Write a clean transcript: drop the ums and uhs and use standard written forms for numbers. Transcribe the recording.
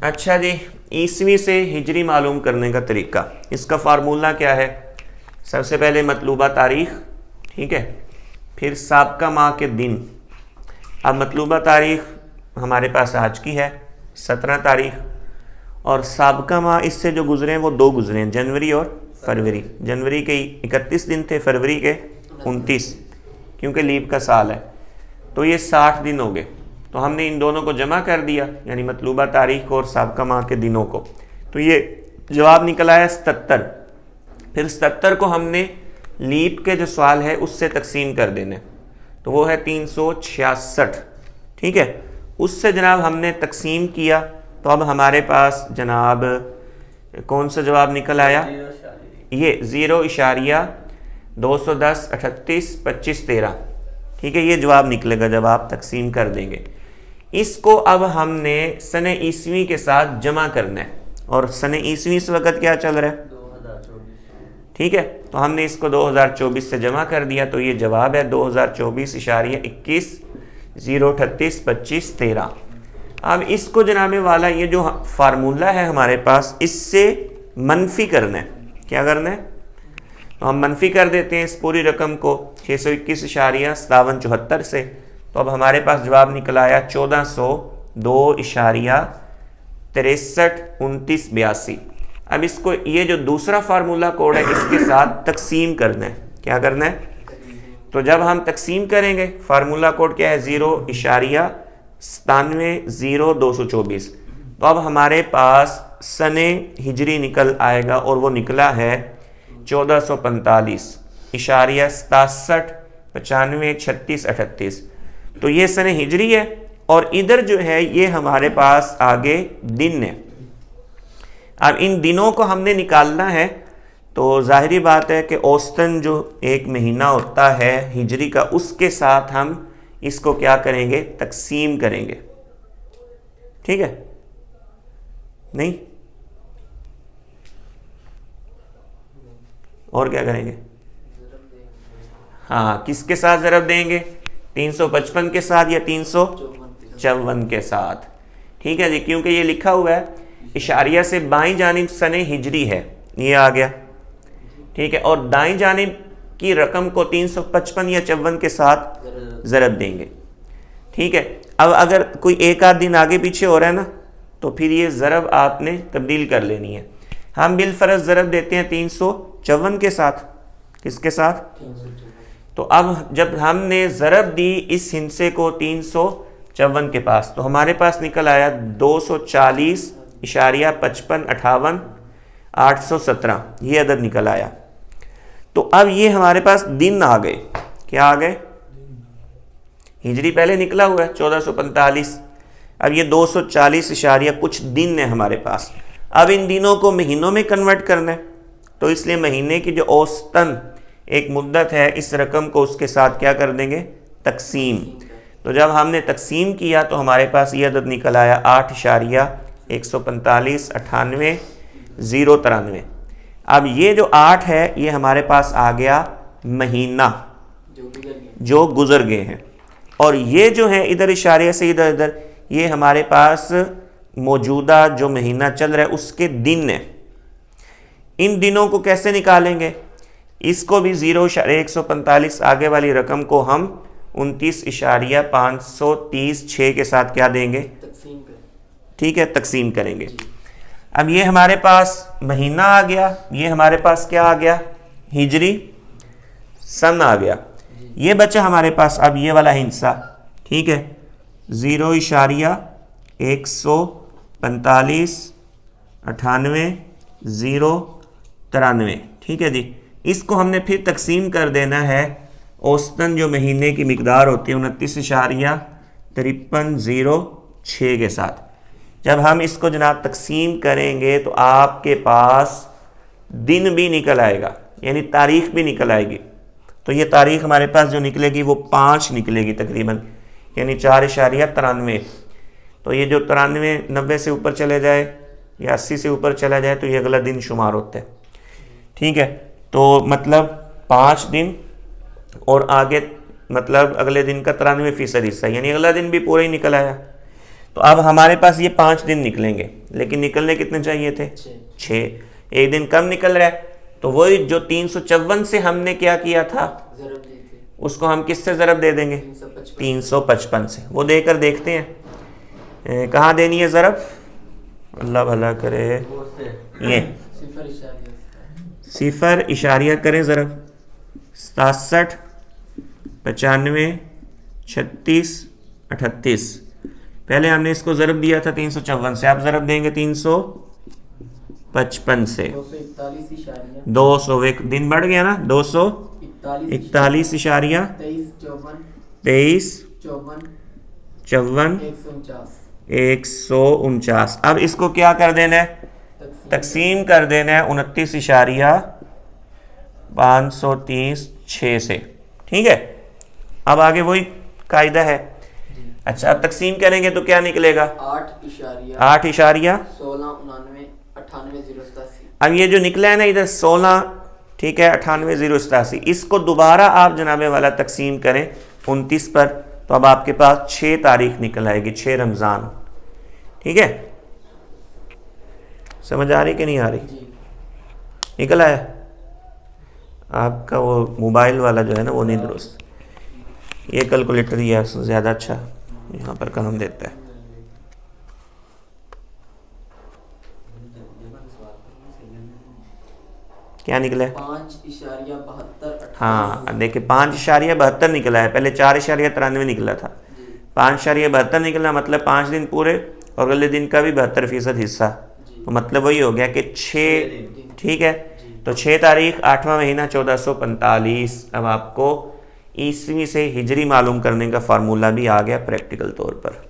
अच्छा जी, ईस्वी से हिजरी मालूम करने का तरीका, इसका फार्मूला क्या है? सबसे पहले मतलूबा तारीख, ठीक है, फिर साबका माह के दिन। अब मतलूबा तारीख हमारे पास आज की है 17 तारीख, और साबका माह इससे जो गुजरे हैं वो 2 गुजरे हैं, जनवरी और फरवरी। जनवरी के 31 दिन थे, फरवरी के 29, क्योंकि लीप का साल है, तो ये 60 दिन हो गए। तो हमने इन दोनों को जमा कर दिया, यानी मतलूबा तारीख और साबका माह के दिनों को, तो ये जवाब निकला है 77। फिर 77 को हमने लीप के जो सवाल है उससे तकसीम कर देने, तो वो है 366, ठीक है। उससे जनाब हमने तकसीम किया, तो अब हमारे पास जनाब कौन सा जवाब निकल आया? ये 0.210 38 25 13, ठीक है, ये जवाब निकलेगा जब आप तकसीम कर देंगे। इसको अब हमने सने ईस्वी के साथ जमा करना है, और सने ईस्वी इस वक्त क्या चल रहा है? 2024, ठीक है, तो हमने इसको 2024 से जमा कर दिया, तो ये जवाब है 2024.21 038 25 13। अब इसको जनाब वाला ये जो फार्मूला है हमारे पास, इससे मनफी करना है। क्या करना है? तो हम मनफी कर देते हैं इस पूरी रकम को 621.5774 से, तो अब हमारे पास जवाब निकल आया 1402.632982। अब इसको ये जो दूसरा फार्मूला कोड है इसके साथ तकसीम करना है। क्या करना है? तो जब हम तकसीम करेंगे, फार्मूला कोड क्या है? 0.970224, तो अब हमारे पास सने हिजरी निकल आएगा, और वो निकला है 1445.67953638। तो ये सने हिजरी है, और इधर जो है ये हमारे पास आगे दिन है। अब इन दिनों को हमने निकालना है, तो जाहिरी बात है कि औसतन जो एक महीना होता है हिजरी का, उसके साथ हम इसको क्या करेंगे? तकसीम करेंगे, ठीक है? नहीं, और क्या करेंगे? हाँ, किसके साथ ज़रब देंगे? 355 के साथ या 354 के साथ, ठीक है जी, क्योंकि ये लिखा हुआ है इशारिया से बाईं जानिब सने हिजरी है, ये आ गया, ठीक है, और दाईं जानिब की रकम को 355 या 54 के साथ ज़रब देंगे, ठीक है। अब अगर कोई एक आध दिन आगे पीछे हो रहा है ना, तो फिर ये ज़रब आपने तब्दील कर लेनी है। हम बिलफरज ज़रब देते हैं 354 के साथ। किसके साथ? तो अब जब हमने ज़रब दी इस हिस्से को 354 के पास, तो हमारे पास निकल आया 240.555817, ये अदद निकल आया। तो अब ये हमारे पास दिन आ गए। क्या आ गए? हिजरी पहले निकला हुआ है 1445, अब ये 240 इशारिया कुछ दिन है हमारे पास। अब इन दिनों को महीनों में कन्वर्ट करना है, तो इसलिए महीने की जो औसतन एक मुद्दत है, इस रकम को उसके साथ क्या कर देंगे? तकसीम। तो जब हमने तकसीम किया तो हमारे पास ये अदद निकल आया 8.145.98.093। अब ये जो 8 है ये हमारे पास आ गया महीना जो गुजर गए हैं, और ये जो है इधर इशारे से इधर इधर, ये हमारे पास मौजूदा जो महीना चल रहा है उसके दिन है। इन दिनों को कैसे निकालेंगे? इसको भी 0.145 आगे वाली रकम को हम 29.530.6 के साथ क्या देंगे? ठीक है, तकसीम करेंगे। अब ये हमारे पास महीना आ गया, ये हमारे पास क्या आ गया? हिजरी सन आ गया। ये बचा हमारे पास अब ये वाला हिस्सा, ठीक है, 0.145.98.093, ठीक है जी। इसको हमने फिर तकसीम कर देना है औसतन जो महीने की मिकदार होती है 29.5306 के साथ। जब हम इसको जनाब तकसीम करेंगे तो आपके पास दिन भी निकल आएगा, यानी तारीख भी निकल आएगी। तो ये तारीख हमारे पास जो निकलेगी वो 5 निकलेगी तकरीबन, यानी 4.93। तो ये जो 93 90 से ऊपर चले जाए या 80 से ऊपर चला जाए तो ये अगला दिन शुमार होता है, ठीक है। तो मतलब 5 दिन और आगे मतलब अगले दिन का 93% हिस्सा, यानी अगला दिन भी पूरा ही निकल आया। तो अब हमारे पास ये 5 दिन निकलेंगे, लेकिन निकलने कितने चाहिए थे? 6। एक दिन कम निकल रहा है, तो वही जो 354 से हमने क्या किया था, उसको हम किससे ज़रब दे देंगे? 355 से। वो देकर देखते हैं कहाँ देनी है ज़रब, अल्लाह भला करे। ये 0 इशारिया करें ज़रब, 67, 95, 36, 38। पहले हमने इसको ज़रब दिया था 354 से, आप ज़रब देंगे 355 से। 200, एक दिन बढ़ गया ना, 241 इशारिया 23, 54, 149। अब इसको क्या कर देना है? तकसीम कर देना है 29 इशारिया 530 6 से। ठीक है, अब आगे वही कायदा है। अच्छा, अब तकसीम करेंगे तो क्या निकलेगा? 8 इशारिया 16, अब ये जो निकला है ना इधर 16, ठीक है, 98,087, इसको दोबारा आप जनाबे वाला तकसीम करें 29 पर, तो अब आपके पास 6 तारीख निकल आएगी, 6 रमज़ान। ठीक है, समझ आ रही कि नहीं आ रही? निकल आया? आपका वो मोबाइल वाला जो है ना वो नहीं दुरुस्त, ये कैलकुलेटर ही है ज़्यादा अच्छा यहाँ पर काम देता है। क्या निकला है? 5.72। हाँ देखिए, 5.72 निकला है, पहले 4.93 निकला था। 5.72 निकला, मतलब 5 दिन पूरे और अगले दिन का भी 72% हिस्सा, तो मतलब वही हो गया कि 6। ठीक है, तो 6 तारीख 8वां महीना 1445। अब आपको ईस्वी से हिजरी मालूम करने का फार्मूला भी आ गया प्रैक्टिकल तौर पर।